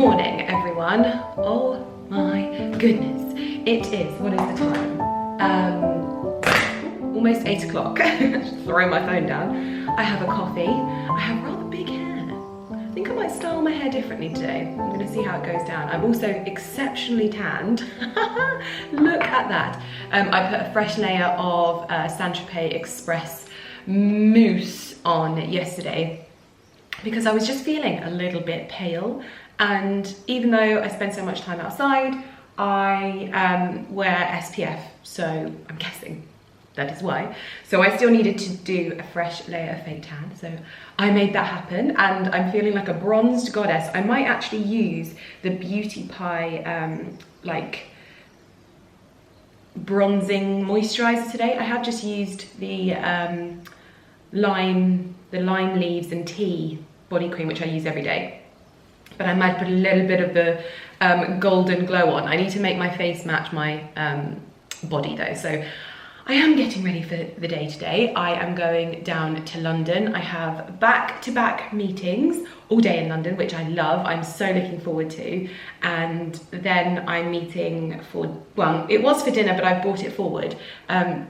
morning, everyone. Oh my goodness. It is, what is the time? Almost 8 o'clock. Just throwing my phone down. I have a coffee. I have rather big hair. I think I might style my hair differently today. I'm gonna see how it goes down. I'm also exceptionally tanned. Look at that. I put a fresh layer of Saint-Tropez Express mousse on yesterday because I was just feeling a little bit pale, and even though I spend so much time outside, I wear SPF, so I'm guessing that is why. So I still needed to do a fresh layer of fake tan, so I made that happen, and I'm feeling like a bronzed goddess. I might actually use the Beauty Pie like bronzing moisturizer today. I have just used the lime leaves and tea body cream, which I use every day, but I might put a little bit of the golden glow on. I need to make my face match my body though, so I am getting ready for the day today. I am going down to London. I have back-to-back meetings all day in London, which I love. I'm so looking forward to. And then I'm meeting for, well, it was for dinner, but I've brought it forward. I'm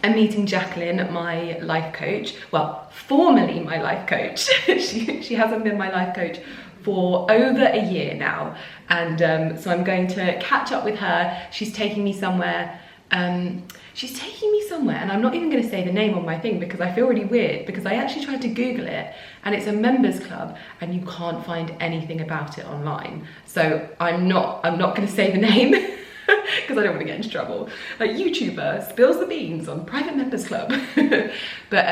meeting Jacqueline, my life coach. Well, formerly my life coach. she hasn't been my life coach for over a year now. And so I'm going to catch up with her. She's taking me somewhere. And I'm not even going to say the name on my thing because I feel really weird, because I actually tried to Google it and it's a members club and you can't find anything about it online. So I'm not going to say the name because I don't want to get into trouble. Like, YouTuber spills the beans on private members club. But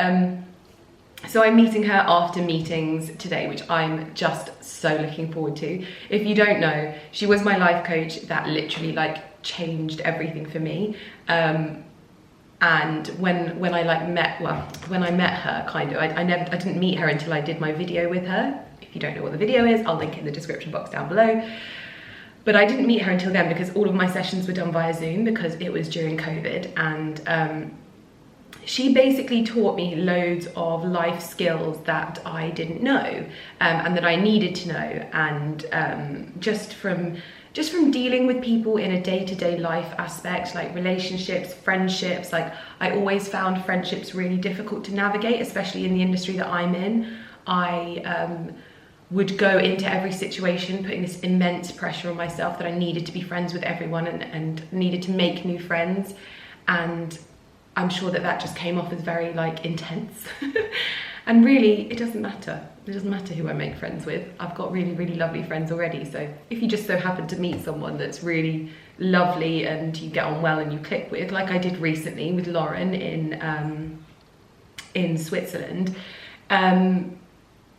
so I'm meeting her after meetings today, which I'm just so looking forward to. If you don't know, she was my life coach that literally like changed everything for me. And when I met her, kind of, I didn't meet her until I did my video with her. If you don't know what the video is, I'll link it in the description box down below. But I didn't meet her until then because all of my sessions were done via Zoom because it was during COVID, and she basically taught me loads of life skills that I didn't know, and that I needed to know, and just from dealing with people in a day-to-day life aspect, like relationships, friendships. Like, I always found friendships really difficult to navigate, especially in the industry that I'm in. I would go into every situation putting this immense pressure on myself that I needed to be friends with everyone and needed to make new friends. And I'm sure that just came off as very like intense. And really, it doesn't matter. It doesn't matter who I make friends with. I've got really, really lovely friends already. So if you just so happen to meet someone that's really lovely and you get on well and you click with, like I did recently with Lauren in Switzerland,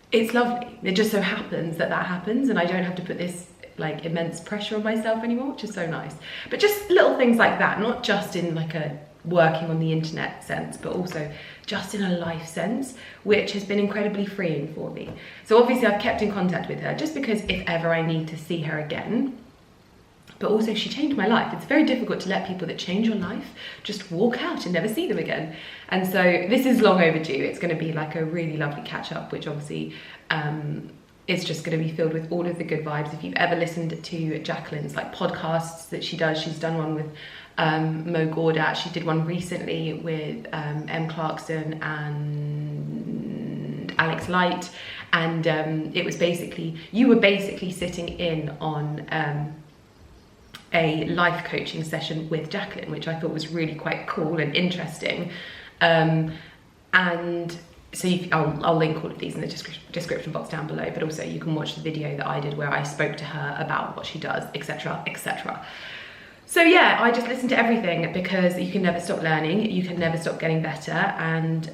it's lovely. It just so happens that happens, and I don't have to put this like immense pressure on myself anymore, which is so nice. But just little things like that, not just in like a working on the internet sense, but also just in a life sense, which has been incredibly freeing for me. So obviously I've kept in contact with her just because if ever I need to see her again, but also she changed my life. It's very difficult to let people that change your life just walk out and never see them again. And so this is long overdue. It's going to be like a really lovely catch up, which obviously is just going to be filled with all of the good vibes. If you've ever listened to Jacqueline's like podcasts that she does, she's done one with Mo Gaudat. She did one recently with M. Clarkson and Alex Light, and it was basically, you were basically sitting in on a life coaching session with Jacqueline, which I thought was really quite cool and interesting. And so I'll link all of these in the description box down below, but also you can watch the video that I did where I spoke to her about what she does, etc, etc. So yeah, I just listen to everything because you can never stop learning, you can never stop getting better, and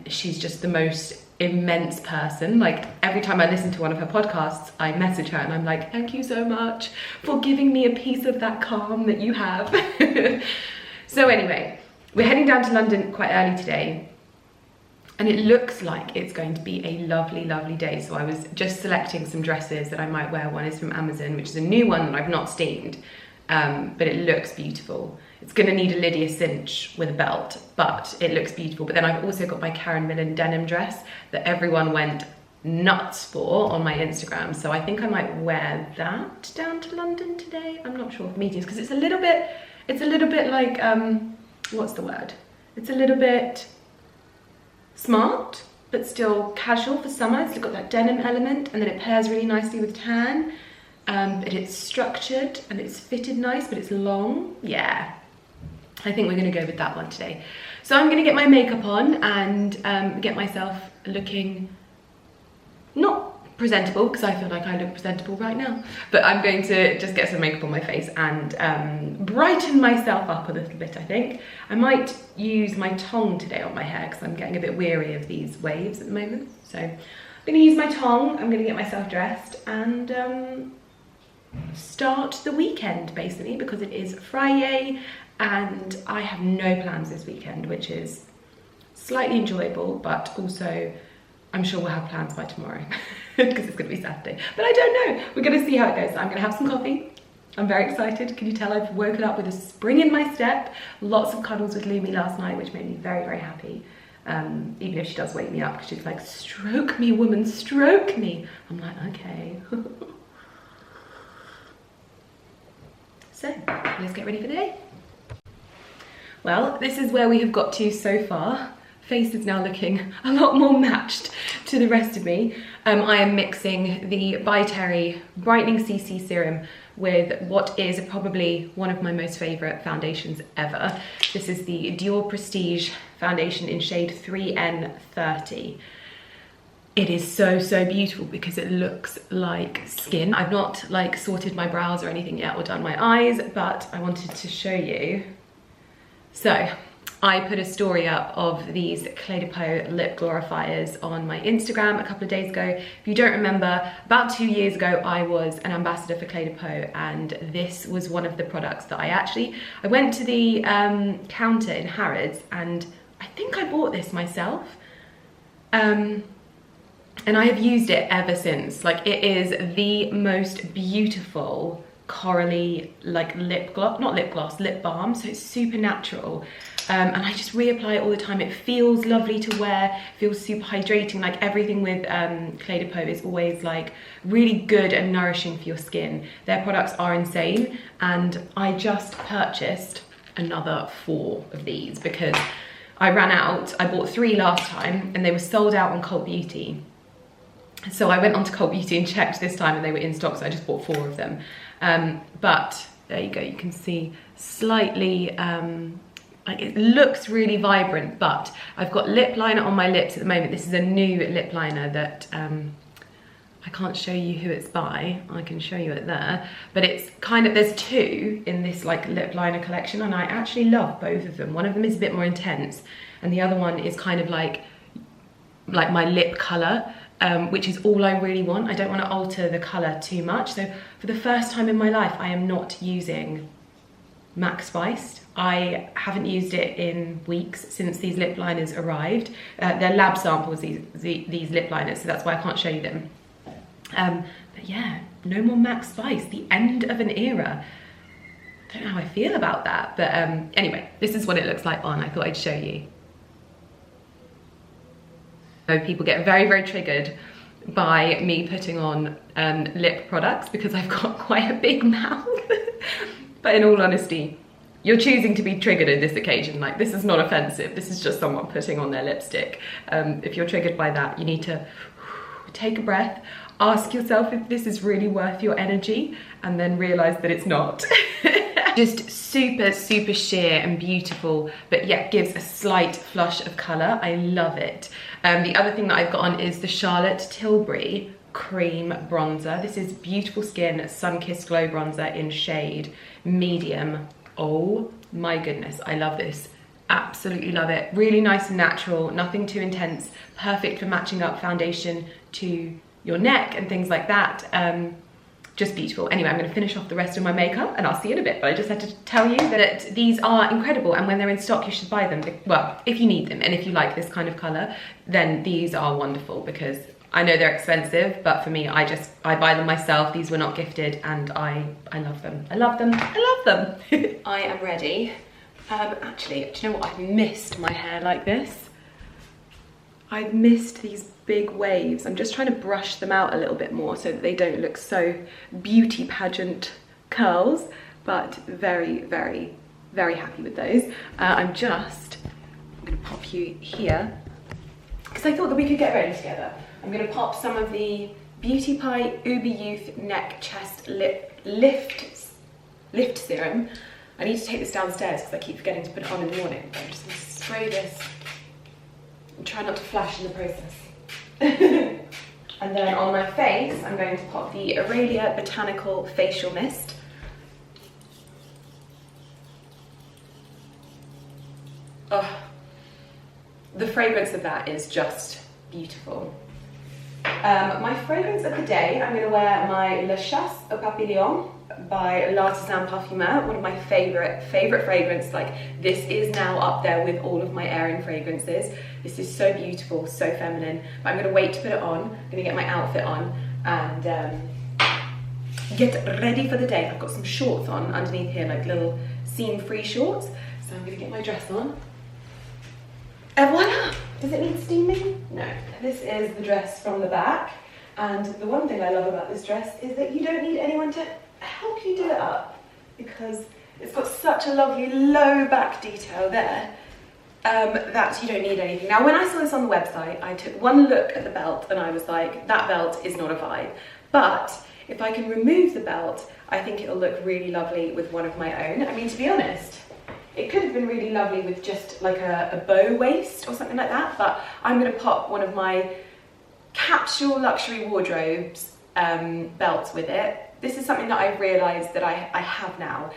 she's just the most immense person. Like, every time I listen to one of her podcasts, I message her and I'm like, thank you so much for giving me a piece of that calm that you have. So anyway, we're heading down to London quite early today, and it looks like it's going to be a lovely, lovely day. So I was just selecting some dresses that I might wear. One is from Amazon, which is a new one that I've not steamed. But it looks beautiful. It's gonna need a Lydia cinch with a belt, but it looks beautiful. But then I've also got my Karen Millen denim dress that everyone went nuts for on my Instagram. So I think I might wear that down to London today. I'm not sure of meetings because it's a little bit like, what's the word? It's a little bit smart, but still casual for summer. It's got that denim element, and then it pairs really nicely with tan. But it's structured and it's fitted nice, but it's long. Yeah, I think we're gonna go with that one today. So I'm gonna get my makeup on and get myself looking not presentable, because I feel like I look presentable right now, but I'm going to just get some makeup on my face and brighten myself up a little bit. I think I might use my tongue today on my hair because I'm getting a bit weary of these waves at the moment. So I'm gonna use my tongue, I'm gonna get myself dressed and start the weekend basically, because it is Friday and I have no plans this weekend, which is slightly enjoyable, but also I'm sure we'll have plans by tomorrow because it's going to be Saturday. But I don't know. We're going to see how it goes. I'm going to have some coffee. I'm very excited. Can you tell I've woken up with a spring in my step? Lots of cuddles with Lumi last night, which made me very, very happy. Even if she does wake me up, because she's like, stroke me, woman, stroke me. I'm like, okay. So let's get ready for the day. Well, this is where we have got to so far. Face is now looking a lot more matched to the rest of me. I am mixing the By Terry Brightening CC Serum with what is probably one of my most favourite foundations ever. This is the Dior Prestige foundation in shade 3N30. It is so, so beautiful because it looks like skin. I've not like sorted my brows or anything yet or done my eyes, but I wanted to show you. So I put a story up of these Clé de Peau lip glorifiers on my Instagram a couple of days ago. If you don't remember, about 2 years ago, I was an ambassador for Clé de Peau, and this was one of the products that I went to the counter in Harrods, and I think I bought this myself. And I have used it ever since. Like, it is the most beautiful corally like lip balm, so it's super natural. And I just reapply it all the time. It feels lovely to wear, feels super hydrating. Like everything with Clé de Peau is always like really good and nourishing for your skin. Their products are insane, and I just purchased another 4 of these because I ran out. I bought 3 last time and they were sold out on Cult Beauty. So I went onto Cult Beauty and checked this time and they were in stock, so I just bought 4 of them. But there you go, you can see slightly, like it looks really vibrant, but I've got lip liner on my lips at the moment. This is a new lip liner that I can't show you who it's by. I can show you it there, but it's kind of, there's 2 in this like lip liner collection, and I actually love both of them. One of them is a bit more intense, and the other one is kind of like my lip color. Which is all I really want. I don't want to alter the colour too much. So for the first time in my life, I am not using MAC Spiced. I haven't used it in weeks since these lip liners arrived. They're lab samples, these lip liners, so that's why I can't show you them. But yeah, no more MAC Spice, the end of an era. I don't know how I feel about that, but anyway, this is what it looks like on. I thought I'd show you. People get very, very triggered by me putting on lip products because I've got quite a big mouth. But in all honesty, you're choosing to be triggered in this occasion. Like, this is not offensive. This is just someone putting on their lipstick. If you're triggered by that, you need to take a breath, ask yourself if this is really worth your energy, and then realize that it's not. Just super, super sheer and beautiful, but yet gives a slight flush of colour. I love it. The other thing that I've got on is the Charlotte Tilbury Cream Bronzer. This is Beautiful Skin Sun-Kissed Glow Bronzer in shade medium. Oh my goodness, I love this. Absolutely love it. Really nice and natural, nothing too intense. Perfect for matching up foundation to your neck and things like that. Just beautiful. Anyway, I'm going to finish off the rest of my makeup and I'll see you in a bit, but I just had to tell you that these are incredible, and when they're in stock you should buy them. Well, if you need them and if you like this kind of colour, then these are wonderful, because I know they're expensive, but for me, I buy them myself. These were not gifted, and I love them. I love them. I love them. I am ready. Actually, do you know what? I've missed my hair like this. I've missed these big waves. I'm just trying to brush them out a little bit more so that they don't look so beauty pageant curls, but very, very, very happy with those. I'm gonna pop you here because I thought that we could get ready together. I'm gonna pop some of the Beauty Pie Uber Youth Neck Chest Lift Serum. I need to take this downstairs because I keep forgetting to put it on in the morning. I'm just gonna spray this and try not to flash in the process. And then on my face, I'm going to pop the Aurelia Botanical Facial Mist. Oh, the fragrance of that is just beautiful. My fragrance of the day, I'm going to wear my La Chasse au Papillon by L'Artisan Parfumeur, one of my favorite fragrances. Like, this is now up there with all of my Erin fragrances. This is so beautiful, so feminine. But I'm going to wait to put it on. I'm going to get my outfit on and get ready for the day. I've got some shorts on underneath here, like little seam-free shorts. So I'm going to get my dress on. And voila! Does it need steaming? No. This is the dress from the back. And the one thing I love about this dress is that you don't need anyone to help you do it up, because it's got such a lovely low back detail there that you don't need anything. Now, when I saw this on the website, I took one look at the belt and I was like, that belt is not a vibe. But if I can remove the belt, I think it'll look really lovely with one of my own. I mean, to be honest, it could have been really lovely with just like a bow waist or something like that, but I'm going to pop one of my capsule luxury wardrobes belts with it. This is something that I've realised that I have now.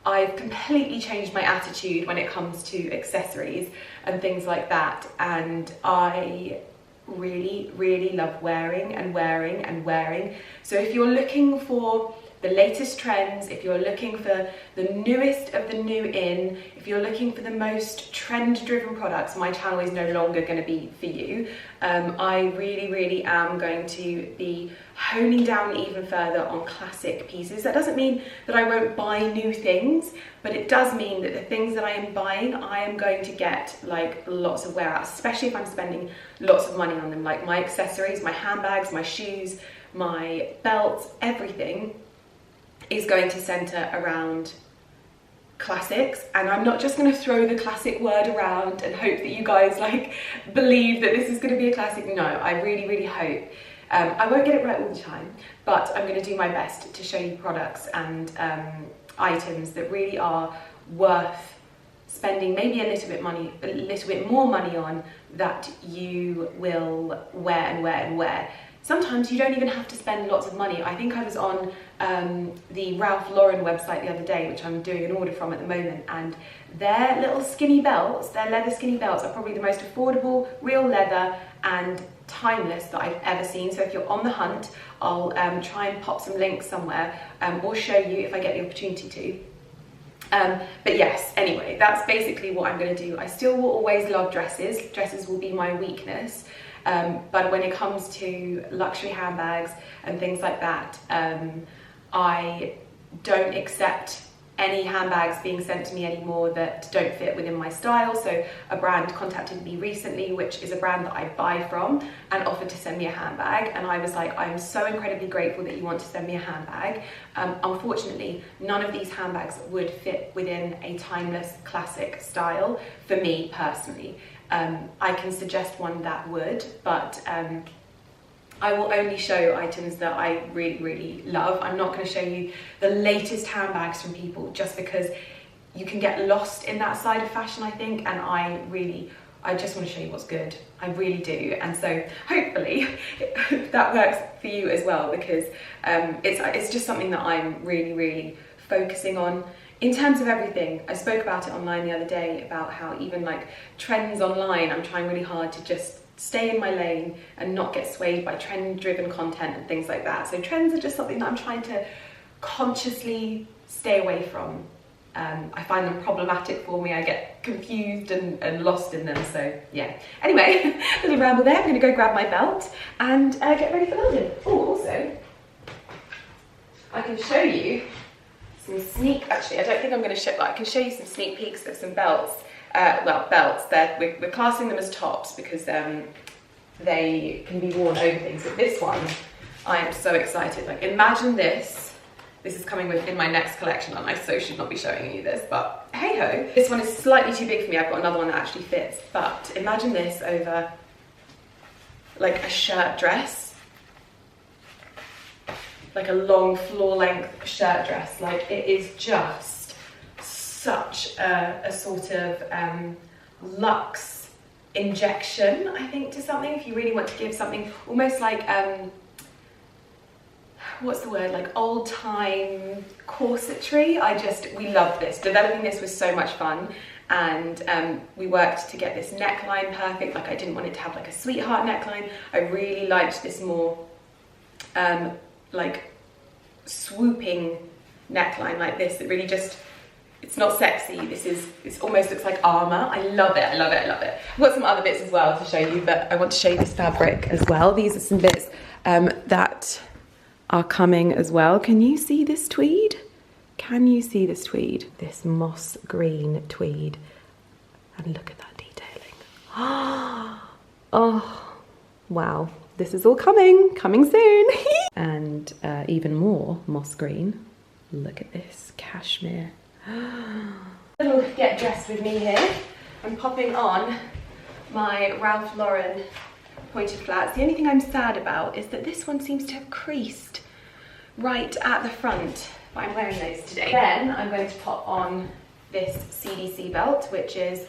I've completely changed my attitude when it comes to accessories and things like that, and I really, really love wearing and wearing and wearing. So if you're looking for the latest trends, if you're looking for the newest of the new in, if you're looking for the most trend-driven products, my channel is no longer going to be for you. I really, really am going to be honing down even further on classic pieces. That doesn't mean that I won't buy new things, but it does mean that the things that I am buying, I am going to get like lots of wear out, especially if I'm spending lots of money on them, like my accessories, my handbags, my shoes, my belts, everything is going to centre around classics. And I'm not just going to throw the classic word around and hope that you guys like believe that this is going to be a classic. No, I really, really hope. I won't get it right all the time, but I'm going to do my best to show you products and items that really are worth spending maybe a little bit more money on, that you will wear and wear and wear. Sometimes you don't even have to spend lots of money. I think I was on the Ralph Lauren website the other day, which I'm doing an order from at the moment, and their little skinny belts, their leather skinny belts, are probably the most affordable, real leather and timeless that I've ever seen. So if you're on the hunt, I'll try and pop some links somewhere or show you if I get the opportunity to. But yes, anyway, that's basically what I'm going to do. I still will always love dresses. Dresses will be my weakness. But when it comes to luxury handbags and things like that, I don't accept any handbags being sent to me anymore that don't fit within my style. So a brand contacted me recently, which is a brand that I buy from, and offered to send me a handbag. And I was like, I'm so incredibly grateful that you want to send me a handbag. Unfortunately, none of these handbags would fit within a timeless classic style for me personally. I can suggest one that would, but I will only show items that I really, really love. I'm not going to show you the latest handbags from people, just because you can get lost in that side of fashion, I think, and I just want to show you what's good. I really do. And so hopefully that works for you as well, because it's just something that I'm really, really focusing on. In terms of everything, I spoke about it online the other day about how even like trends online, I'm trying really hard to just stay in my lane and not get swayed by trend-driven content and things like that. So trends are just something that I'm trying to consciously stay away from. I find them problematic for me. I get confused and lost in them, so yeah. Anyway, little ramble there. I'm going to go grab my belt and get ready for London. Oh, also, I can show you some actually, I don't think I'm going to show, but I can show you some sneak peeks of some belts. Well, belts, we're classing them as tops because they can be worn over things. But this one, I am so excited. Like, imagine this. This is coming in my next collection, and I so should not be showing you this, but hey ho. This one is slightly too big for me. I've got another one that actually fits, but imagine this over like a shirt dress, like a long floor length shirt dress. Like, it is just such a sort of luxe injection, I think, to something. If you really want to give something almost like what's the word, like old time corsetry. We loved this. Developing this was so much fun, and we worked to get this neckline perfect. Like, I didn't want it to have like a sweetheart neckline. I really liked this more like swooping neckline like this. It really just, it's not sexy. It almost looks like armor. I love it, I love it, I love it. I've got some other bits as well to show you, but I want to show you this fabric as well. These are some bits that are coming as well. Can you see this tweed? Can you see this tweed? This moss green tweed. And look at that detailing. Oh, wow. This is all coming soon. And even more moss green. Look at this cashmere. Little get dressed with me here. I'm popping on my Ralph Lauren pointed flats. The only thing I'm sad about is that this one seems to have creased right at the front, but I'm wearing those today. Then I'm going to pop on this CDC belt, which is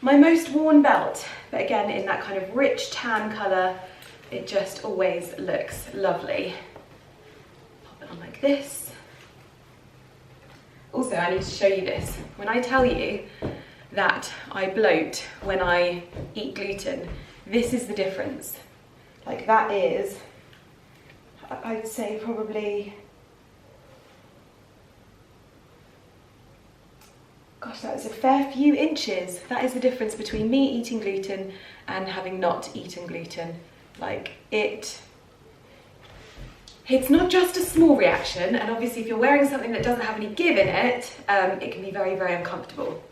my most worn belt, but again in that kind of rich tan colour. It just always looks lovely. Pop it on like this. Also, I need to show you this. When I tell you that I bloat when I eat gluten, this is the difference. Like, that is, I'd say probably, gosh, that was a fair few inches. That is the difference between me eating gluten and having not eaten gluten. Like, it's not just a small reaction, and obviously if you're wearing something that doesn't have any give in it, it can be very, very uncomfortable.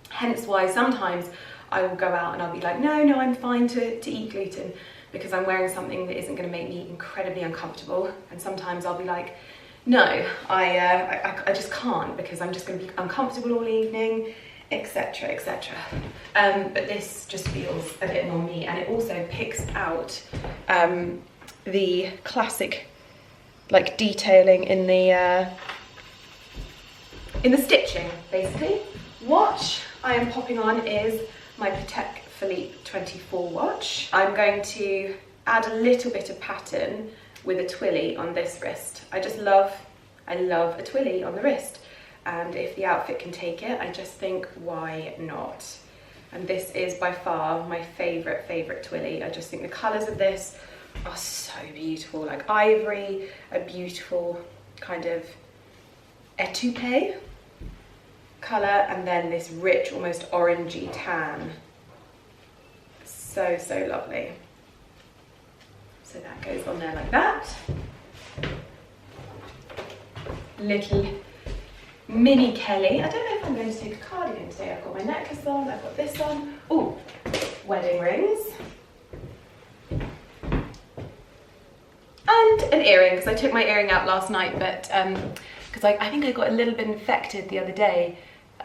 Hence why sometimes I will go out and I'll be like, no, I'm fine to eat gluten, because I'm wearing something that isn't going to make me incredibly uncomfortable. And sometimes I'll be like, no, I just can't, because I'm just going to be uncomfortable all evening, etc, etc. But this just feels a bit more me, and it also picks out the classic like detailing in the stitching, basically. Watch I am popping on is my Patek Philippe 24 watch. I'm going to add a little bit of pattern with a twilly on this wrist. I love a twilly on the wrist, and if the outfit can take it, I just think, why not? And this is by far my favourite twilly. I just think the colours of this are so beautiful, like ivory, a beautiful kind of etoupe colour, and then this rich, almost orangey tan. So lovely. So that goes on there like that. Little mini Kelly. I don't know if I'm going to take a cardigan today. I've got my necklace on, I've got this on. Oh, wedding rings. And an earring, because I took my earring out last night, but because I think I got a little bit infected the other day,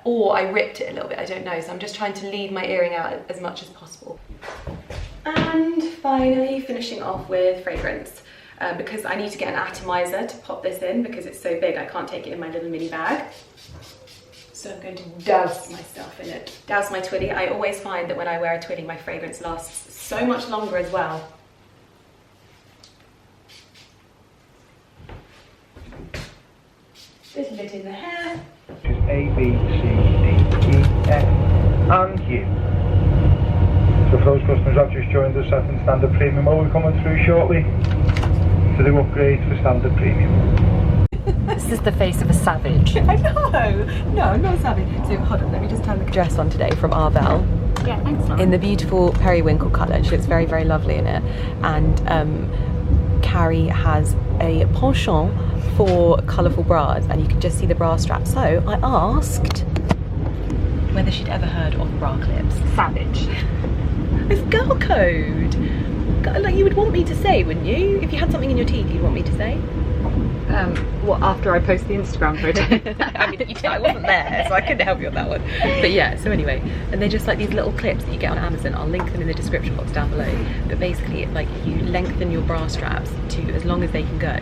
or I ripped it a little bit, I don't know. So I'm just trying to leave my earring out as much as possible. And finally, finishing off with fragrance, because I need to get an atomizer to pop this in, because it's so big I can't take it in my little mini bag. So I'm going to douse my stuff in it. Douse my twilly. I always find that when I wear a twilly, my fragrance lasts so much longer as well. Little bit in the hair. A, B, C, D, E, F and U. So for those customers that have just joined us at Standard Premium, we'll be coming through shortly to do upgrade for Standard Premium. This is the face of a savage. I know! No, I'm not savage. So hold on, let me just turn the dress on today from Arbel. Yeah, thanks, Lauren. In the beautiful periwinkle colour, and she looks very, very lovely in it. And Carrie has a penchant for colourful bras, and you can just see the bra strap. So I asked whether she'd ever heard of bra clips. Savage. It's girl code. Like you would want me to say, wouldn't you? If you had something in your teeth, you'd want me to say. What, after I post the Instagram photo? I mean, I wasn't there, so I couldn't help you on that one. But yeah, so anyway, and they're just like these little clips that you get on Amazon. I'll link them in the description box down below. But basically, like you lengthen your bra straps to as long as they can go,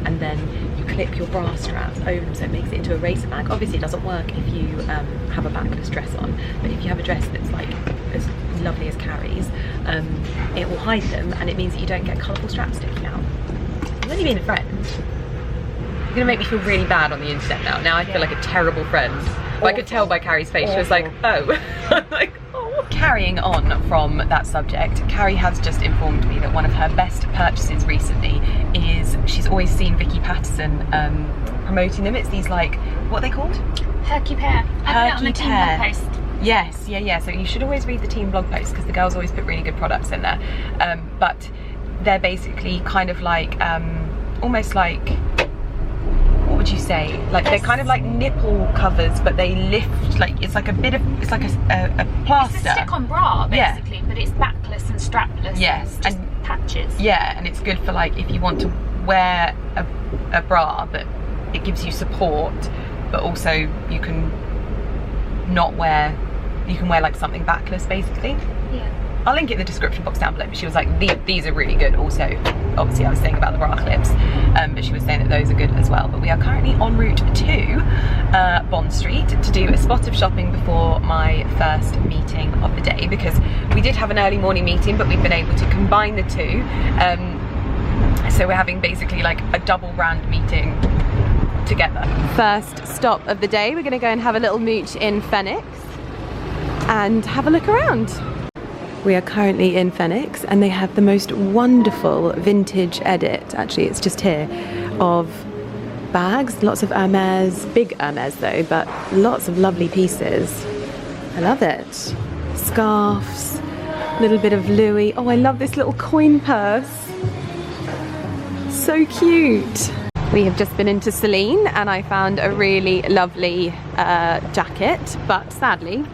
and then you clip your bra straps over them so it makes it into a racer bag. Obviously, it doesn't work if you have a backless dress on, but if you have a dress that's like as lovely as Carrie's, it will hide them, and it means that you don't get colourful straps sticking out. I've only been a friend. You're gonna make me feel really bad on the internet now. Now I feel like a terrible friend. But I could tell by Carrie's face. She was like, oh. I'm like, oh. Carrying on from that subject, Carrie has just informed me that one of her best purchases recently is she's always seen Vicky Patterson promoting them. It's these like, what are they called? Herky Pear. I put it on the team blog post. Yes, yeah. So you should always read the team blog post because the girls always put really good products in there. But they're basically kind of like, almost like, what would you say? Like they're kind of like nipple covers, but they lift, like it's like a bit of, it's like a plaster. It's a stick-on bra basically, but it's backless and strapless. Yes, and just patches. Yeah, and it's good for like if you want to wear a bra, but it gives you support, but also you can not wear, you can wear like something backless basically. Yeah. I'll link it in the description box down below, but she was like, these are really good. Also, obviously I was saying about the bra clips, but she was saying that those are good as well. But we are currently en route to Bond Street to do a spot of shopping before my first meeting of the day, because we did have an early morning meeting, but we've been able to combine the two. So we're having basically like a double brand meeting together. First stop of the day, we're gonna go and have a little mooch in Phoenix and have a look around. We are currently in Phoenix and they have the most wonderful vintage edit, actually it's just here, of bags, lots of Hermes, big Hermes though, but lots of lovely pieces. I love it. Scarves, a little bit of Louis. Oh, I love this little coin purse. So cute. We have just been into Celine and I found a really lovely jacket, but sadly,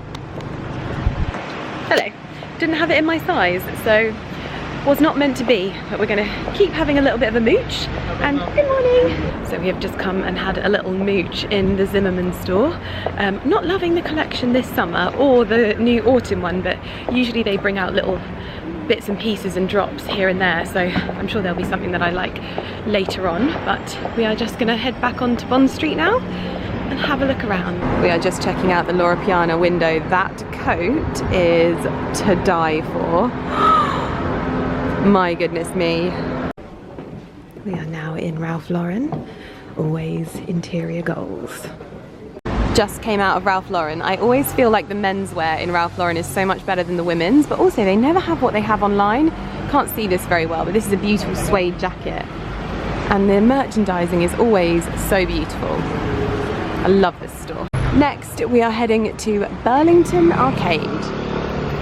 hello. Didn't have it in my size, so was not meant to be, but we're gonna keep having a little bit of a mooch. And good morning. So we have just come and had a little mooch in the Zimmermann store. Not loving the collection this summer or the new autumn one, but usually they bring out little bits and pieces and drops here and there, so I'm sure there'll be something that I like later on. But we are just gonna head back onto Bond Street now and have a look around. We are just checking out the Loro Piana window. That coat is to die for. My goodness me. We are now in Ralph Lauren, always interior goals. Just came out of Ralph Lauren. I always feel like the menswear in Ralph Lauren is so much better than the women's, but also they never have what they have online. Can't see this very well, but this is a beautiful suede jacket. And the merchandising is always so beautiful. I love this store. Next, we are heading to Burlington Arcade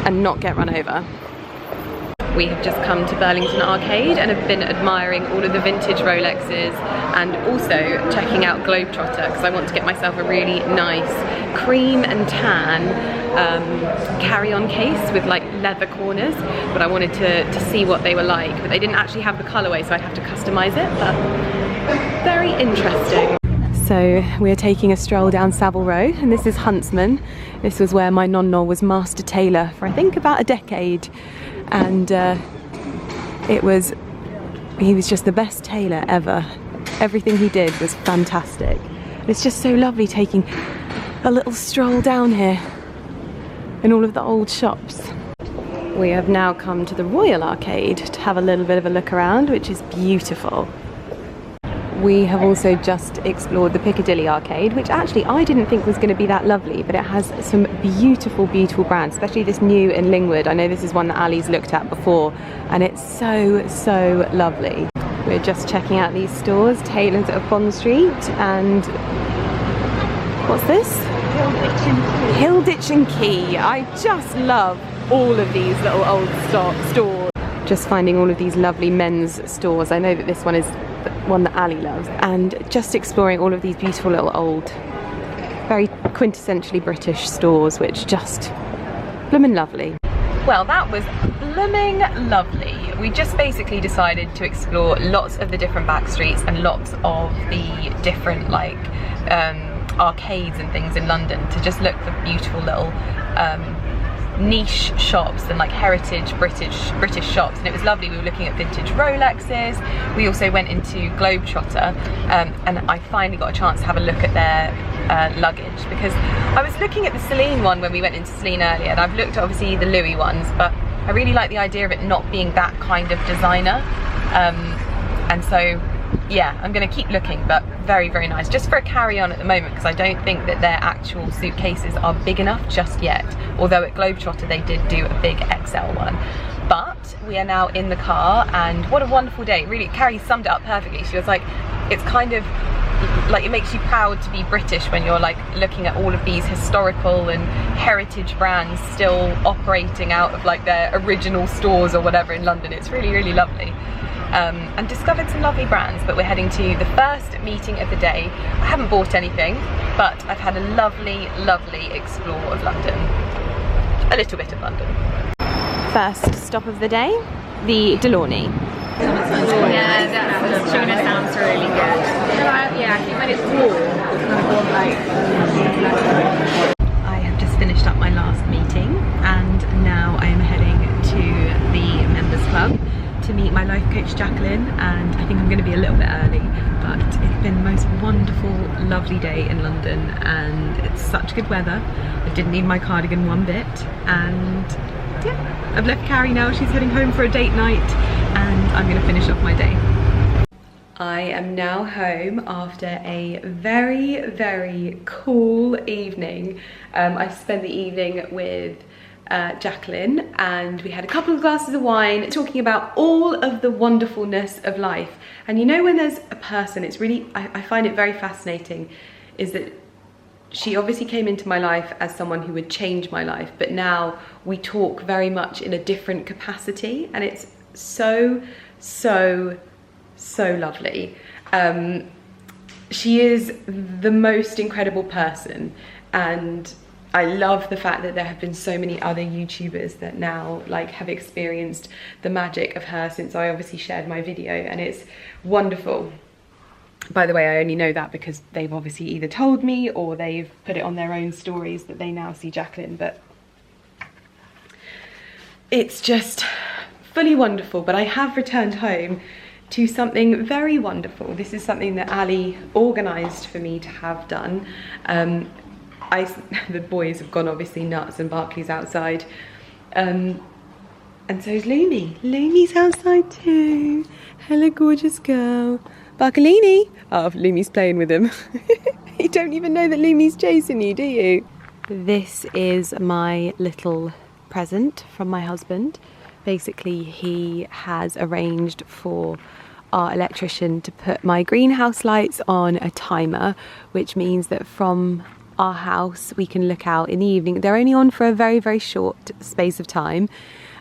and not get run over. We have just come to Burlington Arcade and have been admiring all of the vintage Rolexes and also checking out Globetrotter because I want to get myself a really nice cream and tan carry-on case with like leather corners, but I wanted to see what they were like, but they didn't actually have the colorway, so I'd have to customize it, but very interesting. So we're taking a stroll down Savile Row, and this is Huntsman. This was where my nonno was master tailor for I think about a decade, and he was just the best tailor ever. Everything he did was fantastic. It's just so lovely taking a little stroll down here in all of the old shops. We have now come to the Royal Arcade to have a little bit of a look around, which is beautiful. We have also just explored the Piccadilly Arcade, which actually I didn't think was going to be that lovely, but it has some beautiful, beautiful brands, especially this new in Lingwood. I know this is one that Ali's looked at before, and it's so, so lovely. We're just checking out these stores, Taylor's at Bond Street, and what's this? Hilditch and Key. I just love all of these little old stores. Just finding all of these lovely men's stores. I know that this one is one that Ali loves, and just exploring all of these beautiful little old, very quintessentially British stores, which just bloomin' lovely. Well, that was blooming lovely. We just basically decided to explore lots of the different back streets and lots of the different like arcades and things in London to just look for beautiful little niche shops and like heritage British shops, and it was lovely. We were looking at vintage Rolexes. We also went into Globetrotter, and I finally got a chance to have a look at their luggage, because I was looking at the Celine one when we went into Celine earlier, and I've looked at obviously the Louis ones, but I really like the idea of it not being that kind of designer, and so yeah, I'm going to keep looking, but very, very nice. Just for a carry-on at the moment, because I don't think that their actual suitcases are big enough just yet. Although at Globetrotter they did do a big XL one. But we are now in the car, and what a wonderful day. Really, Carrie summed it up perfectly. She was like, it's kind of like, it makes you proud to be British when you're like looking at all of these historical and heritage brands still operating out of like their original stores or whatever in London. It's really, really lovely. And discovered some lovely brands, but we're heading to the first meeting of the day. I haven't bought anything, but I've had a lovely, lovely explore of London. A little bit of London. First stop of the day, the Delaunay. Yeah, that tuna sounds really good. Yeah, I think when it's warm, it's kind of warm like. I have just finished up my last meeting, and now I am heading to the members club to meet my life coach Jacqueline, and I think I'm going to be a little bit early, but it's been the most wonderful, lovely day in London, and it's such good weather. I didn't need my cardigan one bit, and yeah, I've left Carrie now. She's heading home for a date night, and I'm going to finish off my day. I am now home after a very, very cool evening. I spent the evening with Jacqueline, and we had a couple of glasses of wine talking about all of the wonderfulness of life. And you know, when there's a person, it's really, I find it very fascinating, is that she obviously came into my life as someone who would change my life, but now we talk very much in a different capacity, and it's so lovely. She is the most incredible person, and I love the fact that there have been so many other YouTubers that now like have experienced the magic of her since I obviously shared my video, and it's wonderful. By the way, I only know that because they've obviously either told me or they've put it on their own stories that they now see Jacqueline, but it's just fully wonderful. But I have returned home to something very wonderful. This is something that Ali organised for me to have done. The boys have gone obviously nuts, and Barclay's outside, and so's Lumi. Lumi's outside too. Hello, gorgeous girl. Barcalini. Oh, Lumi's playing with him. You don't even know that Lumi's chasing you, do you? This is my little present from my husband. Basically, he has arranged for our electrician to put my greenhouse lights on a timer, which means that from our house we can look out in the evening. They're only on for a very, very short space of time,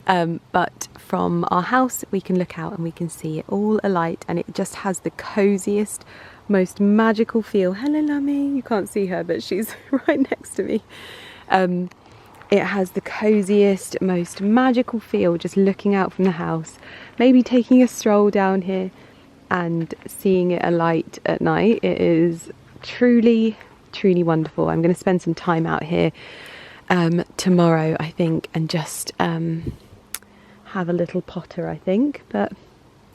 but from our house we can look out and we can see it all alight, and it just has the coziest, most magical feel. Hello, Lummy. You can't see her, but she's right next to me. It has the coziest, most magical feel just looking out from the house, maybe taking a stroll down here and seeing it alight at night. It is truly wonderful. I'm going to spend some time out here tomorrow, I think, and just have a little potter, I think. But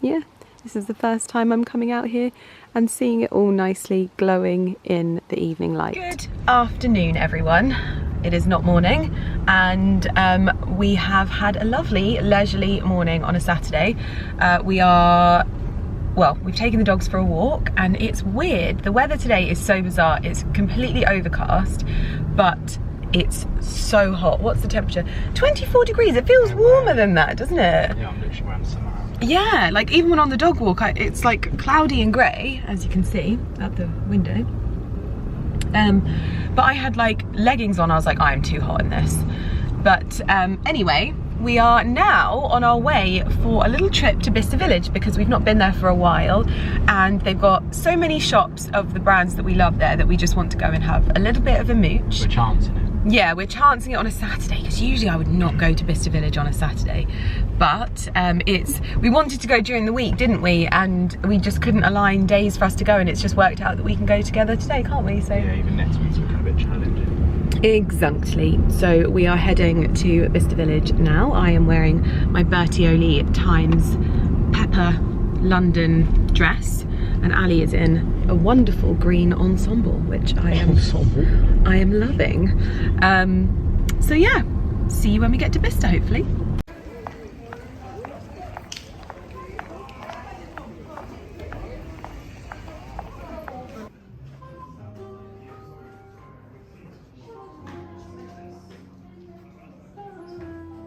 yeah, this is the first time I'm coming out here and seeing it all nicely glowing in the evening light. Good afternoon, everyone. It is not morning, and we have had a lovely leisurely morning on a Saturday. We've taken the dogs for a walk, and it's weird. The weather today is so bizarre. It's completely overcast, but it's so hot. What's the temperature? 24 degrees. It feels warmer than that, doesn't it? Yeah, I'm literally wearing summer. Yeah, like even when on the dog walk, it's like cloudy and grey, as you can see out the window. But I had like leggings on. I was like, I'm too hot in this. But anyway, we are now on our way for a little trip to Bicester Village, because we've not been there for a while, and they've got so many shops of the brands that we love there that we just want to go and have a little bit of a mooch. We're chancing it. Yeah, we're chancing it on a Saturday because usually I would not go to Bicester Village on a Saturday, but we wanted to go during the week, didn't we? And we just couldn't align days for us to go, and it's just worked out that we can go together today, can't we? So yeah, even next week's looking a bit challenging. Exactly. So we are heading to Bicester Village now. I am wearing my Bertioli Times Pepper London dress, and Ali is in a wonderful green ensemble, which I am loving. So yeah, see you when we get to Bicester, hopefully.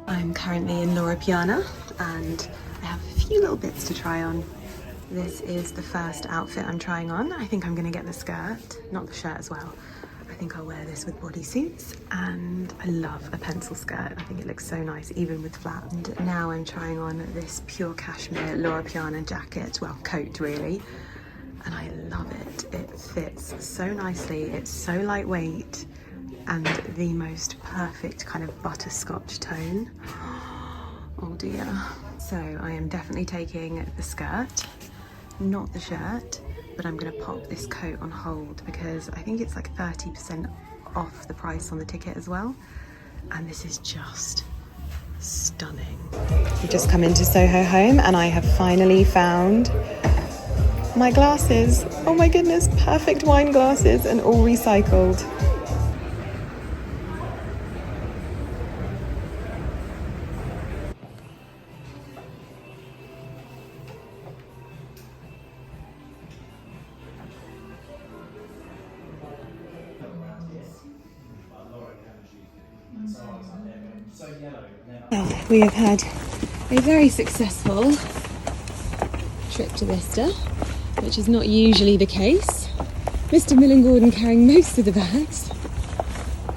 I'm currently in Loro Piana and I have a few little bits to try on. This is the first outfit I'm trying on. I think I'm gonna get the skirt, not the shirt as well. I think I'll wear this with bodysuits, and I love a pencil skirt. I think it looks so nice, even with flat. And now I'm trying on this pure cashmere Loro Piana jacket, well, coat really. And I love it. It fits so nicely. It's so lightweight and the most perfect kind of butterscotch tone. Oh dear. So I am definitely taking the skirt, not the shirt, but I'm gonna pop this coat on hold because I think it's like 30% off the price on the ticket as well. And this is just stunning. We've just come into Soho Home and I have finally found my glasses. Oh my goodness, perfect wine glasses and all recycled. Well, we have had a very successful trip to Bicester, which is not usually the case. Mr. Millen Gordon carrying most of the bags.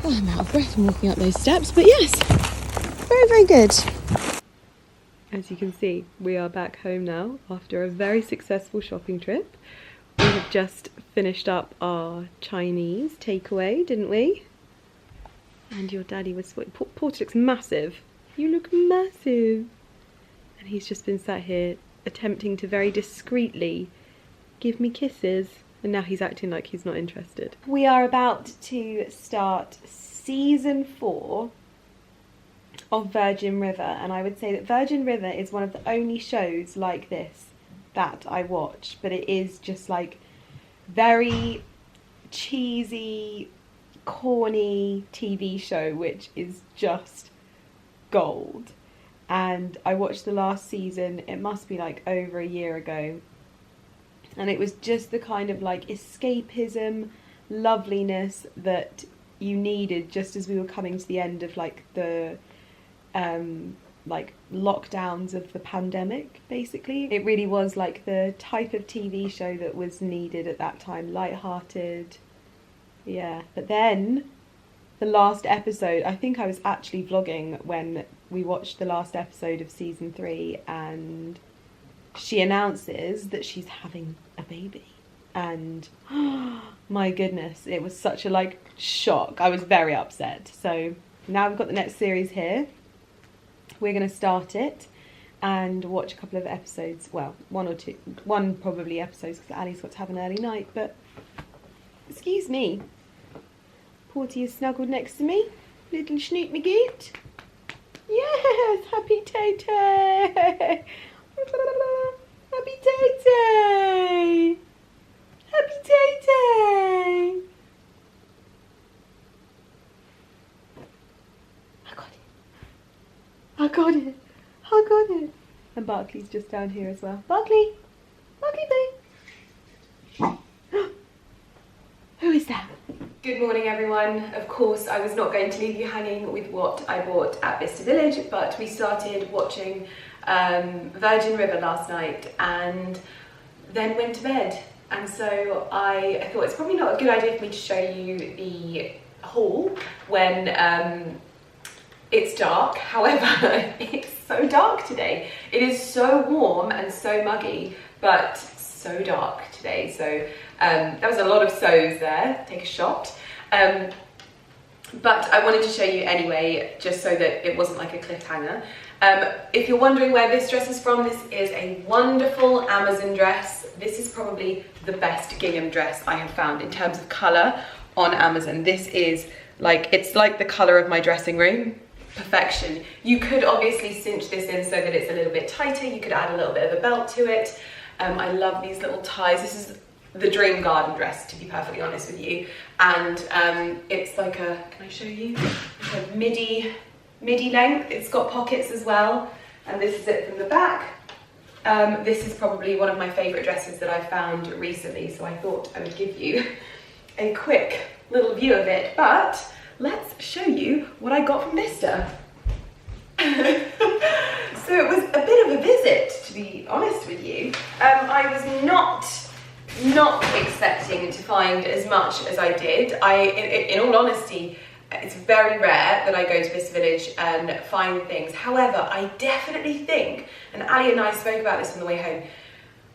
Oh, I'm out of breath from walking up those steps, but yes, very, very good. As you can see, we are back home now after a very successful shopping trip. We have just finished up our Chinese takeaway, didn't we? And your daddy was... Porter looks massive. You look massive. And he's just been sat here attempting to very discreetly give me kisses. And now he's acting like he's not interested. We are about to start season 4 of Virgin River. And I would say that Virgin River is one of the only shows like this that I watch. But it is just like very cheesy, corny TV show, which is just gold. And I watched the last season, it must be like over a year ago, and it was just the kind of like escapism, loveliness that you needed just as we were coming to the end of like the like lockdowns of the pandemic. Basically it really was like the type of TV show that was needed at that time, light-hearted. Yeah, but then the last episode, I think I was actually vlogging when we watched the last episode of season 3, and she announces that she's having a baby. And my goodness, it was such a like shock. I was very upset. So now we've got the next series here. We're going to start it and watch a couple of episodes. Well, one probably episodes because Ali's got to have an early night, but excuse me. Porty is snuggled next to me. Little Snoot McGoot. Yes, happy Tay-Tay. Happy Tay-Tay. Happy Tay-Tay. I got it. I got it. I got it. And Barkley's just down here as well. Barkley. Barkley, babe. Who is that? Good morning, everyone. Of course, I was not going to leave you hanging with what I bought at Bicester Village, but we started watching Virgin River last night and then went to bed. And so I thought it's probably not a good idea for me to show you the haul when it's dark. However, it's so dark today. It is so warm and so muggy, but so dark today. So that was a lot of so's there. Take a shot. but I wanted to show you anyway, just so that it wasn't like a cliffhanger. If you're wondering where this dress is from, this is a wonderful Amazon dress. This is probably the best gingham dress I have found in terms of colour on Amazon. This is like, it's like the colour of my dressing room. Perfection. You could obviously cinch this in so that it's a little bit tighter. You could add a little bit of a belt to it. I love these little ties. This is the dream garden dress, to be perfectly honest with you. And it's like a, can I show you? Like a midi length. It's got pockets as well. And this is it from the back. This is probably one of my favourite dresses that I found recently, so I thought I would give you a quick little view of it. But let's show you what I got from Bicester. So it was a bit of a visit, to be honest with you. I was not expecting to find as much as I did. In all honesty, it's very rare that I go to Bicester Village and find things. However, I definitely think, and Ali and I spoke about this on the way home,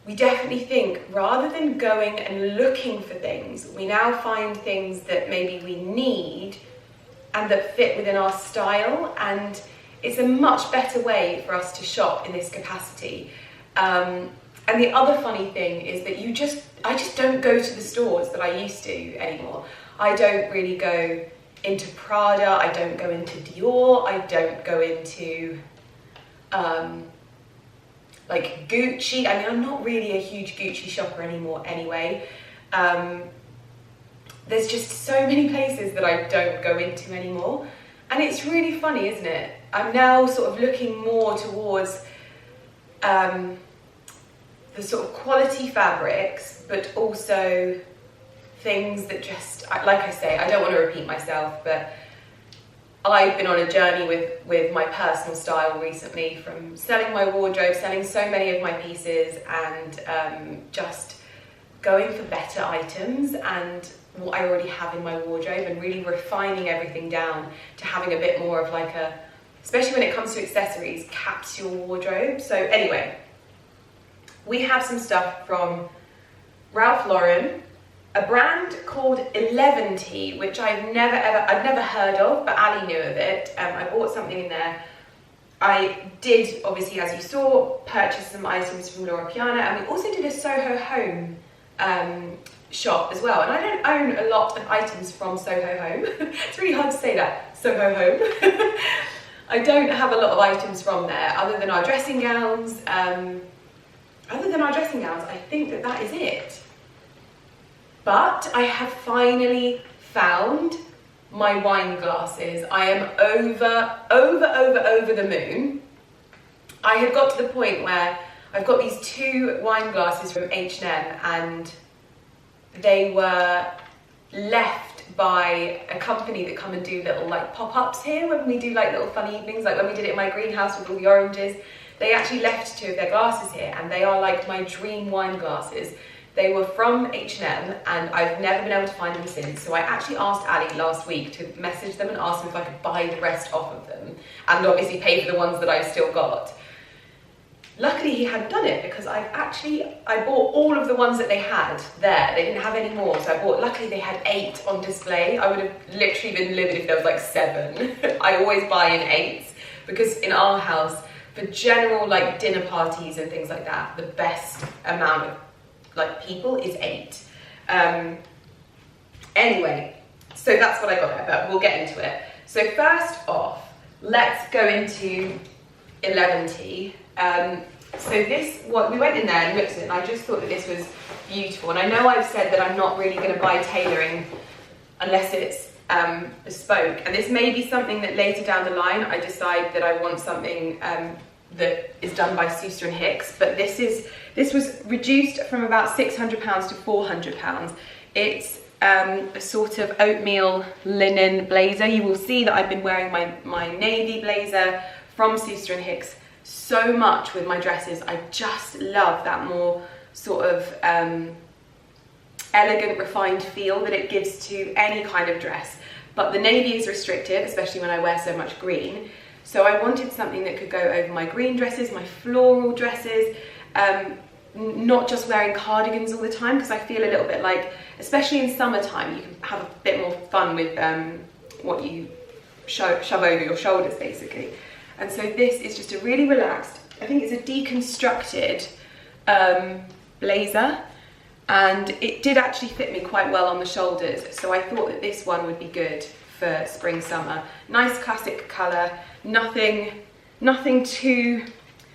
we definitely think rather than going and looking for things, we now find things that maybe we need and that fit within our style, and it's a much better way for us to shop in this capacity. And the other funny thing is that I just don't go to the stores that I used to anymore. I don't really go into Prada, I don't go into Dior, I don't go into like Gucci. I mean, I'm not really a huge Gucci shopper anymore anyway. There's just so many places that I don't go into anymore. And it's really funny, isn't it? I'm now sort of looking more towards the sort of quality fabrics, but also things that just, like I say, I don't want to repeat myself, but I've been on a journey with my personal style recently, from selling my wardrobe, selling so many of my pieces, and just going for better items and what I already have in my wardrobe, and really refining everything down to having a bit more of like a, especially when it comes to accessories, capsule wardrobe. So anyway, we have some stuff from Ralph Lauren, a brand called 11T, which I'd never heard of, but Ali knew of it. I bought something in there. I did, obviously, as you saw, purchase some items from Loro Piana, and we also did a Soho Home shop as well. And I don't own a lot of items from Soho Home. It's really hard to say that, Soho Home. I don't have a lot of items from there, other than our dressing gowns. I think that is it. But I have finally found my wine glasses. I am over the moon. I had got to the point where I've got these 2 wine glasses from H&M, and they were left by a company that come and do little like pop-ups here when we do like little fun evenings, like when we did it in my greenhouse with all the oranges. They actually left 2 of their glasses here, and they are like my dream wine glasses. They were from H&M, and I've never been able to find them since. So I actually asked Ali last week to message them and ask them if I could buy the rest off of them, and obviously pay for the ones that I've still got. Luckily he hadn't done it, because I bought all of the ones that they had there. They didn't have any more, so luckily they had 8 on display. I would have literally been livid if there was like 7. I always buy in 8s, because in our house, for general like dinner parties and things like that, the best amount of like people is 8. Anyway, so that's what I got there, but we'll get into it. So first off, let's go into 11T. So we went in there and looked at it, and I just thought that this was beautiful. And I know I've said that I'm not really going to buy tailoring unless it's bespoke. And this may be something that later down the line I decide that I want something that is done by CORSET & Hicks. But this was reduced from about £600 to £400. It's a sort of oatmeal linen blazer. You will see that I've been wearing my navy blazer from CORSET & Hicks so much with my dresses. I just love that more sort of elegant, refined feel that it gives to any kind of dress. But the navy is restrictive, especially when I wear so much green. So I wanted something that could go over my green dresses, my floral dresses, not just wearing cardigans all the time, because I feel a little bit like, especially in summertime, you can have a bit more fun with what you shove over your shoulders basically. And so this is just a really relaxed, I think it's a deconstructed blazer, and it did actually fit me quite well on the shoulders, so I thought that this one would be good for spring summer. Nice classic colour, nothing too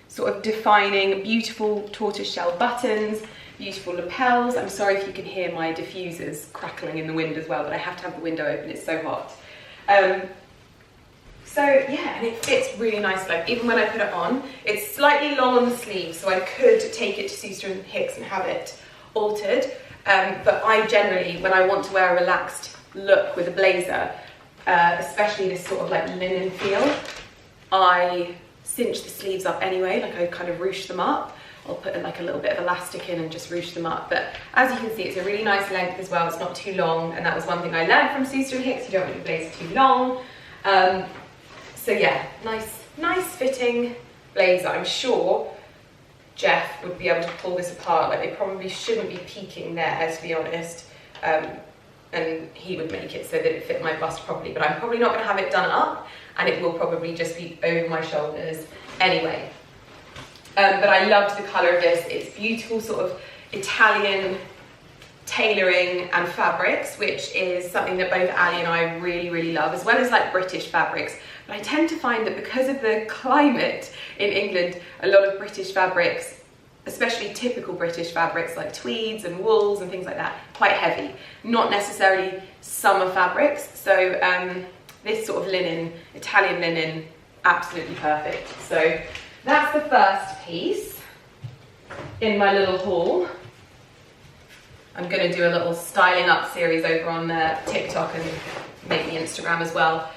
sort of defining, beautiful tortoiseshell buttons, beautiful lapels. I'm sorry if you can hear my diffusers crackling in the wind as well, but I have to have the window open, it's so hot. So yeah, and it fits really nicely. Like, even when I put it on, it's slightly long on the sleeve, so I could take it to CORSET and Hicks and have it altered. But I generally, when I want to wear a relaxed look with a blazer, especially this sort of like linen feel, I cinch the sleeves up anyway, like I kind of ruche them up. I'll put like a little bit of elastic in and just ruche them up. But as you can see, it's a really nice length as well. It's not too long, and that was one thing I learned from CORSET and Hicks. You don't want your blazer too long. So yeah, nice fitting blazer. I'm sure Jeff would be able to pull this apart. Like, they probably shouldn't be peeking there, to be honest. And he would make it so that it fit my bust properly, but I'm probably not going to have it done up, and it will probably just be over my shoulders anyway. But I loved the colour of this. It's beautiful sort of Italian tailoring and fabrics, which is something that both Ali and I really love, as well as like British fabrics. But I tend to find that because of the climate in England, a lot of British fabrics, especially typical British fabrics like tweeds and wools and things like that, quite heavy, not necessarily summer fabrics. So this sort of linen, Italian linen, absolutely perfect. So that's the first piece in my little haul. I'm going to do a little styling up series over on TikTok and maybe Instagram as well.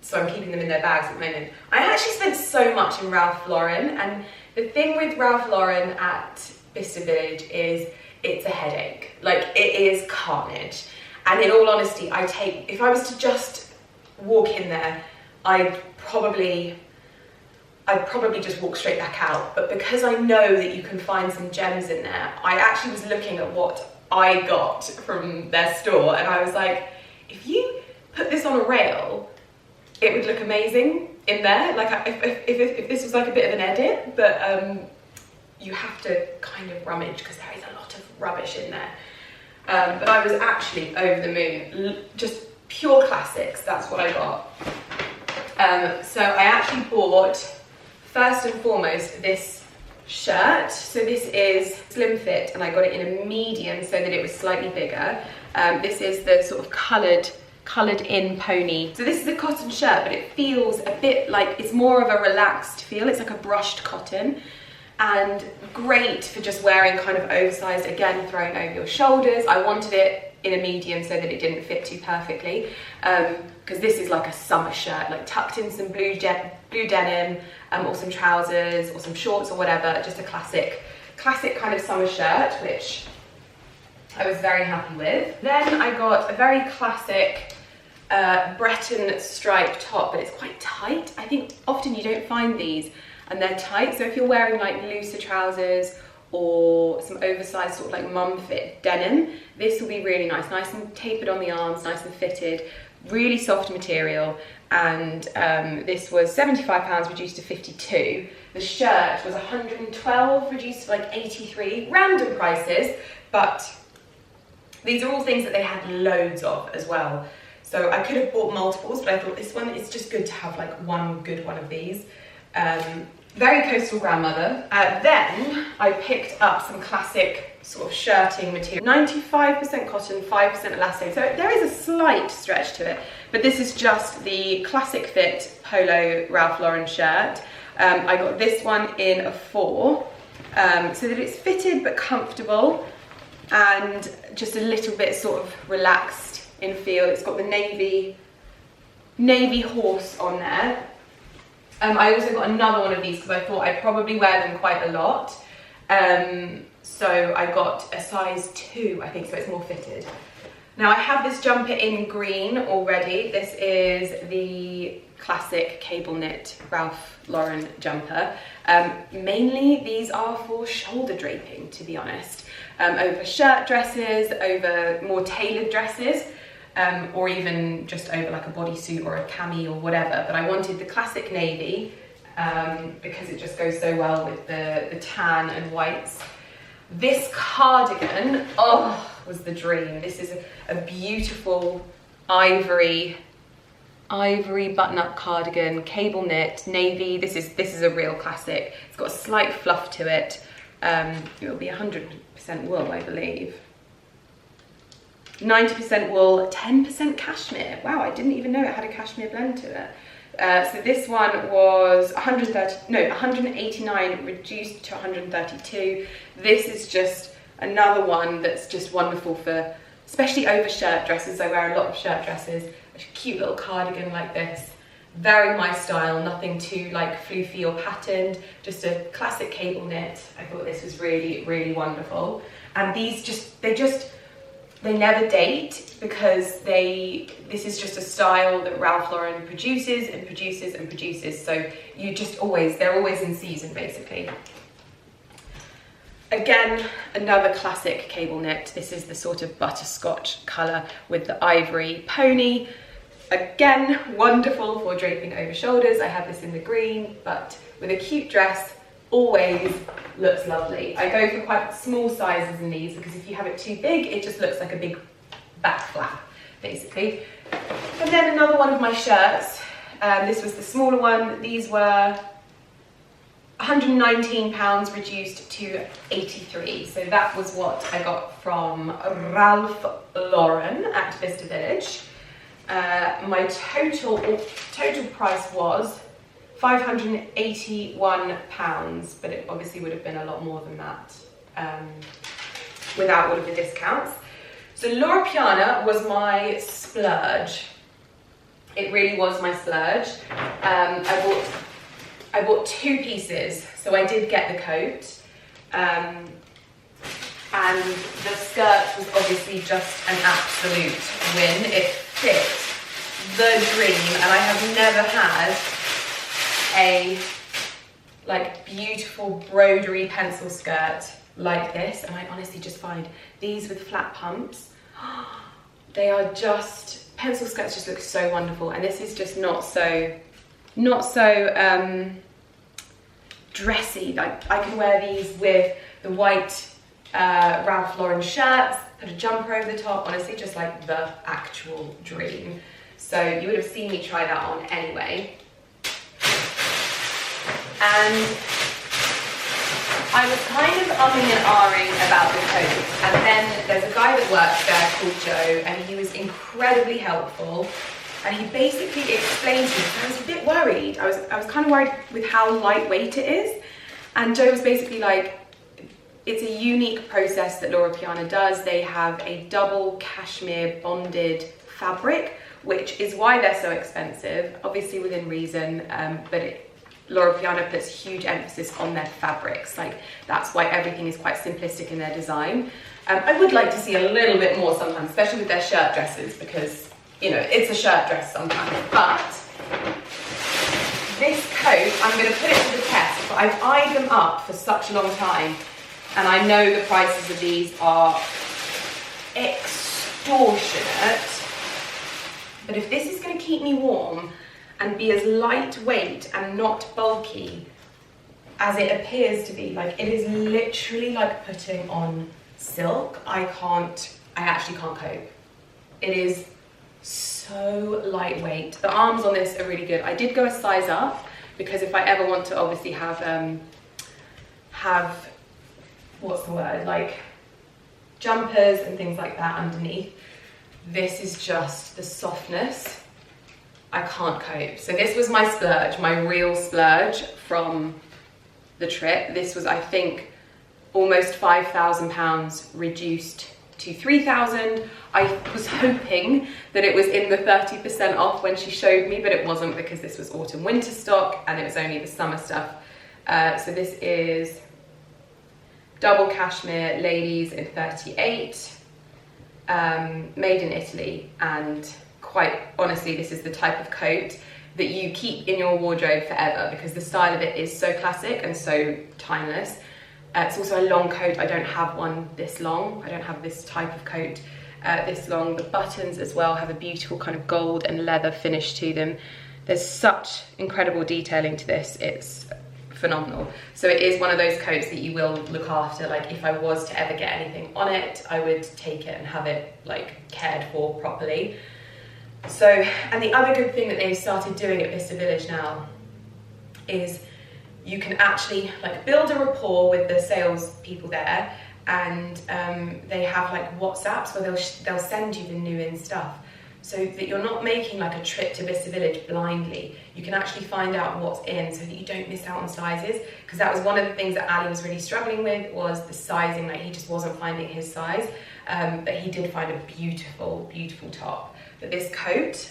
So I'm keeping them in their bags at the moment. I actually spent so much in Ralph Lauren, and the thing with Ralph Lauren at Bicester Village is it's a headache. Like, it is carnage. And in all honesty, if I was to just walk in there, I'd probably just walk straight back out. But because I know that you can find some gems in there, I actually was looking at what I got from their store, and I was like, if you put this on a rail, it would look amazing in there. Like, if this was like a bit of an edit, but you have to kind of rummage because there is a lot of rubbish in there. But I was actually over the moon. Just pure classics, that's what I got. So I actually bought, first and foremost, this shirt. So this is slim fit, and I got it in a medium so that it was slightly bigger. This is the sort of coloured in pony. So this is a cotton shirt, but it feels a bit like, it's more of a relaxed feel. It's like a brushed cotton, and great for just wearing kind of oversized, again, throwing over your shoulders. I wanted it in a medium so that it didn't fit too perfectly, because this is like a summer shirt, like tucked in some blue denim, or some trousers or some shorts or whatever. Just a classic kind of summer shirt, which I was very happy with. Then I got a very classic Breton striped top, but it's quite tight. I think often you don't find these, and they're tight. So if you're wearing like looser trousers or some oversized sort of like mum fit denim, this will be really nice and tapered on the arms, nice and fitted, really soft material. And this was £75 reduced to 52. The shirt was 112 reduced to like 83. Random prices, but these are all things that they had loads of as well. So I could have bought multiples, but I thought this one is just good to have like one good one of these. Very coastal grandmother. Then I picked up some classic sort of shirting material. 95% cotton, 5% elastic. So there is a slight stretch to it, but this is just the classic fit polo Ralph Lauren shirt. I got this one in a 4, so that it's fitted but comfortable, and just a little bit sort of relaxed in feel. It's got the navy horse on there. I also got another one of these because I thought I'd probably wear them quite a lot. So I got a size 2, I think, so it's more fitted. Now I have this jumper in green already. This is the classic cable knit Ralph Lauren jumper. Mainly these are for shoulder draping, to be honest. Over shirt dresses, over more tailored dresses. or even just over like a bodysuit or a cami or whatever. But I wanted the classic navy because it just goes so well with the tan and whites. This cardigan, oh, was the dream. This is a beautiful ivory button-up cardigan, cable knit, navy. This is a real classic. It's got a slight fluff to it. It'll be 100% wool, I believe. 90% wool, 10% cashmere. Wow, I didn't even know it had a cashmere blend to it. So this one was 189 reduced to 132. This is just another one that's just wonderful for, especially over shirt dresses. I wear a lot of shirt dresses. A cute little cardigan like this. Very my style, nothing too like floofy or patterned, just a classic cable knit. I thought this was really, really wonderful. And these they never date because this is just a style that Ralph Lauren produces and produces and produces. So they're always in season basically. Again, another classic cable knit. This is the sort of butterscotch colour with the ivory pony. Again, wonderful for draping over shoulders. I have this in the green, but with a cute dress, always looks lovely. I go for quite small sizes in these because if you have it too big, it just looks like a big back flap, basically. And then another one of my shirts. This was the smaller one. These were £119 reduced to 83. So that was what I got from Ralph Lauren at Bicester Village. My total price was £581, but it obviously would have been a lot more than that without all of the discounts. So Loro Piana was my splurge. It really was my splurge. I bought 2 pieces, so I did get the coat. And the skirt was obviously just an absolute win. It fit the dream, and I have never had a like beautiful broderie pencil skirt like this. And I honestly just find these with flat pumps, they are just, pencil skirts just look so wonderful. And this is just not so dressy. Like I can wear these with the white Ralph Lauren shirts, put a jumper over the top, honestly just like the actual dream. So you would have seen me try that on anyway. And I was kind of umming and ahhing about the coat, and then there's a guy that works there called Joe, and he was incredibly helpful, and he basically explained to me. I was a bit worried. I was kind of worried with how lightweight it is, and Joe was basically like, it's a unique process that Loro Piana does. They have a double cashmere bonded fabric, which is why they're so expensive, obviously within reason, but Loro Piana puts huge emphasis on their fabrics. Like that's why everything is quite simplistic in their design. I would like to see a little bit more sometimes, especially with their shirt dresses, because you know it's a shirt dress sometimes. But this coat, I'm going to put it to the test. But I've eyed them up for such a long time, and I know the prices of these are extortionate. But if this is going to keep me warm and be as lightweight and not bulky as it appears to be, like it is literally like putting on silk. I actually can't cope. It is so lightweight. The arms on this are really good. I did go a size up because if I ever want to obviously have what's the word, like jumpers and things like that underneath, this is just the softness. I can't cope. So this was my splurge, my real splurge from the trip. This was, I think, almost £5,000 reduced to 3,000. I was hoping that it was in the 30% off when she showed me, but it wasn't because this was autumn winter stock and it was only the summer stuff. So this is double cashmere ladies in 38, made in Italy, and quite honestly, this is the type of coat that you keep in your wardrobe forever because the style of it is so classic and so timeless. It's also a long coat. I don't have one this long. I don't have this type of coat. this long. The buttons as well have a beautiful kind of gold and leather finish to them. There's such incredible detailing to this, it's phenomenal. So it is one of those coats that you will look after. Like if I was to ever get anything on it, I would take it and have it like cared for properly. So, and the other good thing that they've started doing at Bicester Village now is you can actually like build a rapport with the sales people there, and they have like WhatsApps where they'll send you the new in stuff, so that you're not making like a trip to Bicester Village blindly. You can actually find out what's in so that you don't miss out on sizes, because that was one of the things that Ali was really struggling with, was the sizing. Like he just wasn't finding his size, but he did find a beautiful, beautiful top. But this coat,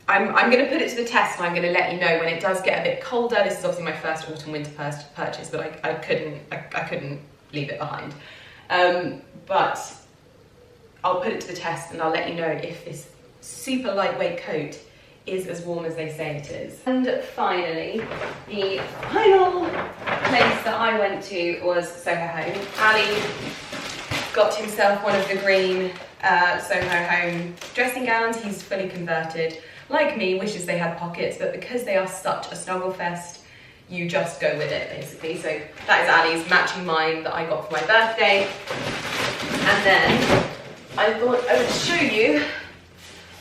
I'm going to put it to the test, and I'm going to let you know when it does get a bit colder. This is obviously my first autumn winter purchase, but I couldn't leave it behind. But I'll put it to the test and I'll let you know if this super lightweight coat is as warm as they say it is. And finally, the final place that I went to was Soho Home. Ali got himself one of the green Soho Home dressing gowns. He's fully converted. Like me, wishes they had pockets, but because they are such a snuggle fest, you just go with it, basically. So that is Ali's, matching mine that I got for my birthday. And then I thought I would show you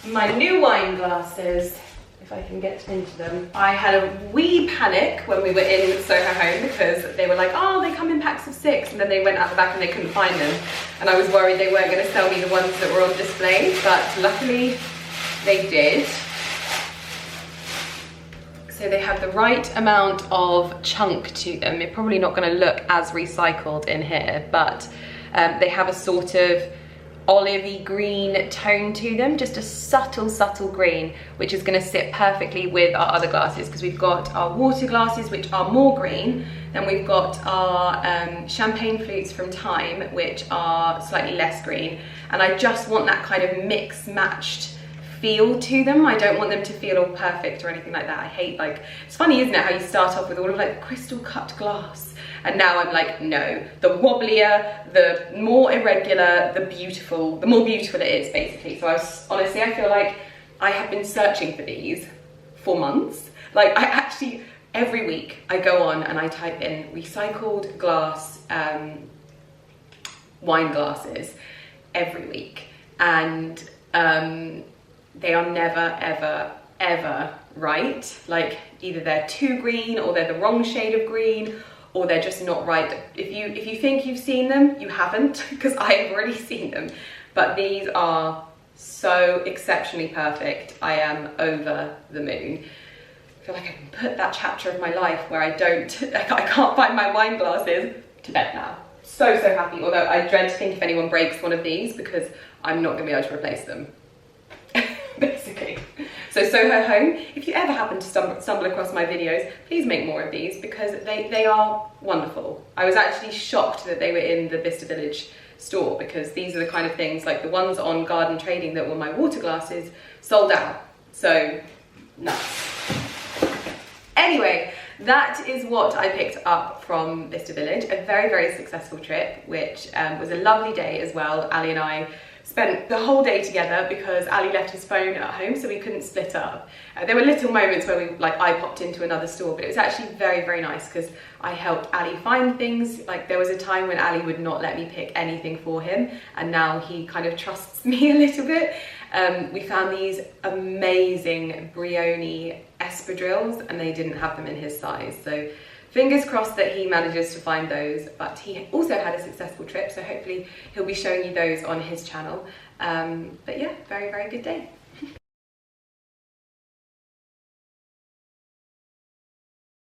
my new wine glasses, if I can get into them. I had a wee panic when we were in Soho Home, because they were like, oh, they come in packs of 6, and then they went out the back and they couldn't find them. And I was worried they weren't going to sell me the ones that were on display, but luckily they did. So they have the right amount of chunk to them. They're probably not going to look as recycled in here, but they have a sort of olivey green tone to them, just a subtle green, which is going to sit perfectly with our other glasses, because we've got our water glasses, which are more green, then we've got our champagne flutes from Time, which are slightly less green, and I just want that kind of mix-matched feel to them. I don't want them to feel all perfect or anything like that. I hate, like, it's funny, isn't it, how you start off with all of like crystal cut glass, and now I'm like, no, the wobblier, the more irregular, the more beautiful it is, basically. So honestly, I feel like I have been searching for these for months. Like, I actually, every week I go on and I type in recycled glass wine glasses every week, and they are never, ever right. Like, either they're too green, or they're the wrong shade of green, or they're just not right. If you think you've seen them, you haven't, because I have already seen them. But these are so exceptionally perfect. I am over the moon. I feel like I can put that chapter of my life where I can't find my wine glasses to bed now. So happy, although I dread to think if anyone breaks one of these, because I'm not gonna be able to replace them. Basically. So Soho Home, if you ever happen to stumble across my videos, please make more of these, because they are wonderful. I was actually shocked that they were in the Bicester Village store, because these are the kind of things, like the ones on Garden Trading that were my water glasses, sold out. So, nuts. Anyway, that is what I picked up from Bicester Village. A very successful trip, which was a lovely day as well. Ali and I spent the whole day together, because Ali left his phone at home, so we couldn't split up. There were little moments where I popped into another store, but it was actually very nice, because I helped Ali find things. Like, there was a time when Ali would not let me pick anything for him, and now he kind of trusts me a little bit. We found these amazing Brioni espadrilles, and they didn't have them in his size, so fingers crossed that he manages to find those. But he also had a successful trip, so hopefully he'll be showing you those on his channel. But yeah, very good day.